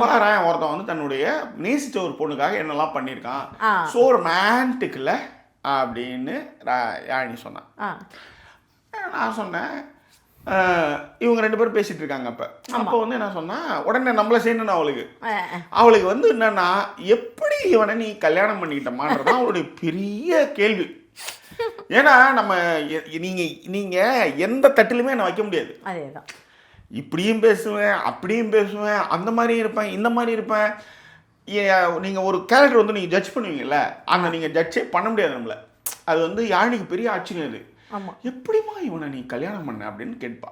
பாரேன் ஒருத்தன் வந்து தன்னுடைய நேசிச்ச ஒரு பொண்ணுக்காக என்னெல்லாம் பண்ணியிருக்கான். ஆ. ஸோ ரொமான்டிக்ல அப்படின்னு யாழினி சொன்னான். ஆ. நான் சொன்னேன் இவங்க 2 பேரும் பேசிட்டு இருக்காங்க. அப்போ வந்து என்ன சொன்னா உடனே நம்மள செய்யணும் அவளுக்கு வந்து என்னன்னா எப்படி இவனை நீ கல்யாணம் பண்ணிக்கிட்டமான்றதான் அவளுடைய பெரிய கேள்வி. ஏன்னா நம்ம நீங்க எந்த தட்டிலுமே என்ன வைக்க முடியாது. அதேதான். இப்படியும் பேசுவேன் அப்படியும் பேசுவேன் அந்த மாதிரி இருப்பேன் இந்த மாதிரி இருப்பேன். நீங்கள் ஒரு கேரக்டர் வந்து நீங்கள் ஜட்ஜ் பண்ணுவீங்கல்ல, அந்த நீங்கள் ஜட்ஜே பண்ண முடியாது நம்மள. அது வந்து யாழினிக்கு பெரிய ஆச்சரியம். அது எப்படிமா இவனை நீ கல்யாணம் பண்ண அப்படின்னு கேட்பா.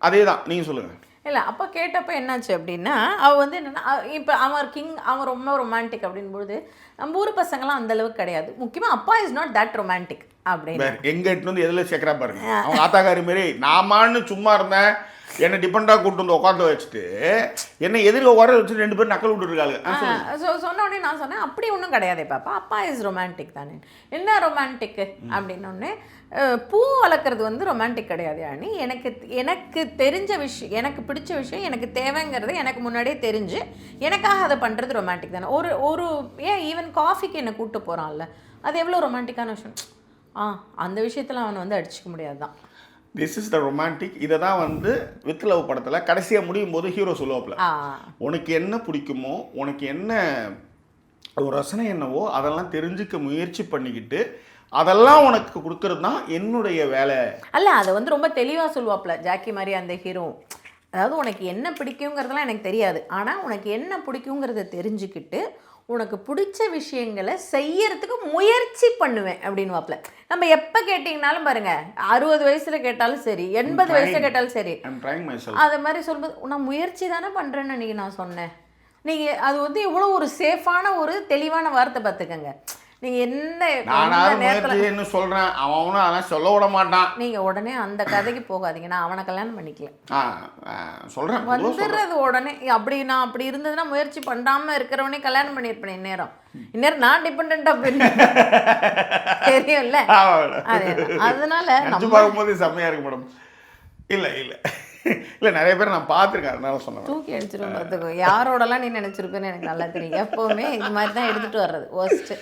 அதே தான் நீங்கள் சொல்லுங்கள். இல்லை அப்போ கேட்டப்போ என்னாச்சு அப்படின்னா அவள் வந்து என்னென்னா இப்போ அவன் ரொம்ப ரொமான்டிக் அப்படின்போது நம்ம ஊர் பசங்களாம் அந்தளவுக்கு கிடையாது. முக்கியமாக அப்பா இஸ் நாட் தட் ரொமான்டிக் அப்படின்னு எங்க எட்டு வந்து எதில் சேர்க்குறா பாருங்க. அவங்க ஆத்தாக்காரி மாரி நாமான்னு சும்மா இருந்தேன் என்னை டிபெண்டாக கூப்பிட்டு வந்து உட்காந்து வச்சுட்டு என்னை எதிரில் உட்கார வச்சுட்டு 2 பேரும் நக்கல் விட்டுருக்காங்க. சொன்ன உடனே நான் சொன்னேன் அப்படி ஒன்றும் கிடையாது பாப்பா, அப்பா இஸ் ரொமான்டிக் தானே. என்ன ரொமான்டிக்கு அப்படின்னோடனே பூ வளர்க்குறது வந்து ரொமான்டிக் கிடையாது யானி. எனக்கு தெரிஞ்ச விஷயம், எனக்கு பிடிச்ச விஷயம், எனக்கு தேவைங்கிறது எனக்கு முன்னாடியே தெரிஞ்சு எனக்காக அதை பண்ணுறது ரொமான்டிக் தானே. ஒரு ஏன் ஈவன் காஃபிக்கு என்னை கூப்பிட்டு போகிறான்ல, அது எவ்வளோ ரொமான்டிக்கான விஷயம். அந்த விஷயத்தில் அவனை வந்து அடிச்சிக்க முடியாது தான். This is the romantic. இதை தான் வந்து வித் லவ் படத்தில் கடைசியாக முடியும் போது ஹீரோ சொல்லுவாப்புல, உனக்கு என்ன பிடிக்குமோ உனக்கு என்ன ஒரு ரசனை என்னவோ அதெல்லாம் தெரிஞ்சுக்க முயற்சி பண்ணிக்கிட்டு அதெல்லாம் உனக்கு கொடுக்கறது தான் என்னுடைய வேலை. அல்ல அதை வந்து ரொம்ப தெளிவாக சொல்லுவாப்புல ஜாக்கி மாதிரி அந்த ஹீரோ. அதாவது உனக்கு என்ன பிடிக்குங்கிறதுலாம் எனக்கு தெரியாது, ஆனால் உனக்கு என்ன பிடிக்குங்கிறத தெரிஞ்சுக்கிட்டு உனக்கு பிடிச்ச விஷயங்களை செய்யறதுக்கு முயற்சி பண்ணுவேன் அப்படின்னு வாப்பில். நம்ம எப்போ கேட்டிங்கனாலும் பாருங்க, 60 வயசில் கேட்டாலும் சரி, 80 வயசில் கேட்டாலும் சரி, அது மாதிரி சொல்லும்போது நான் முயற்சி தானே பண்ணுறேன்னு அன்றைக்கி நான் சொன்னேன். நீங்கள் அது வந்து எவ்வளோ ஒரு சேஃபான ஒரு தெளிவான வார்த்தை பார்த்துக்கங்க. நீங்கள் என்ன சொல்கிறேன் அவனும் அதெல்லாம் சொல்ல விட மாட்டான். நீங்கள் உடனே அந்த கதைக்கு போகாதீங்க. நான் அவனை கல்யாணம் பண்ணிக்கல சொல்கிறேன் வந்துடுறது உடனே. அப்படி இருந்ததுன்னா முயற்சி பண்ணாமல் இருக்கிறவனே கல்யாணம் பண்ணியிருப்பேன். இந்நேரம் நான் டிபெண்டாக போயிருந்தேன் தெரியும்ல. அதனால பார்க்கும்போது செம்மையாக இருக்கு மேடம். இல்லை நிறைய பேர் நான் பார்த்துருக்கேன், அதனால சொன்னேன். தூக்கி அடிச்சிருக்கிறதுக்கு யாரோடலாம் நீ நினச்சிருப்பேன்னு எனக்கு நல்லா தெரியும். எப்போவுமே இது மாதிரி தான் எடுத்துகிட்டு வர்றது ஒஸ்ட்டு.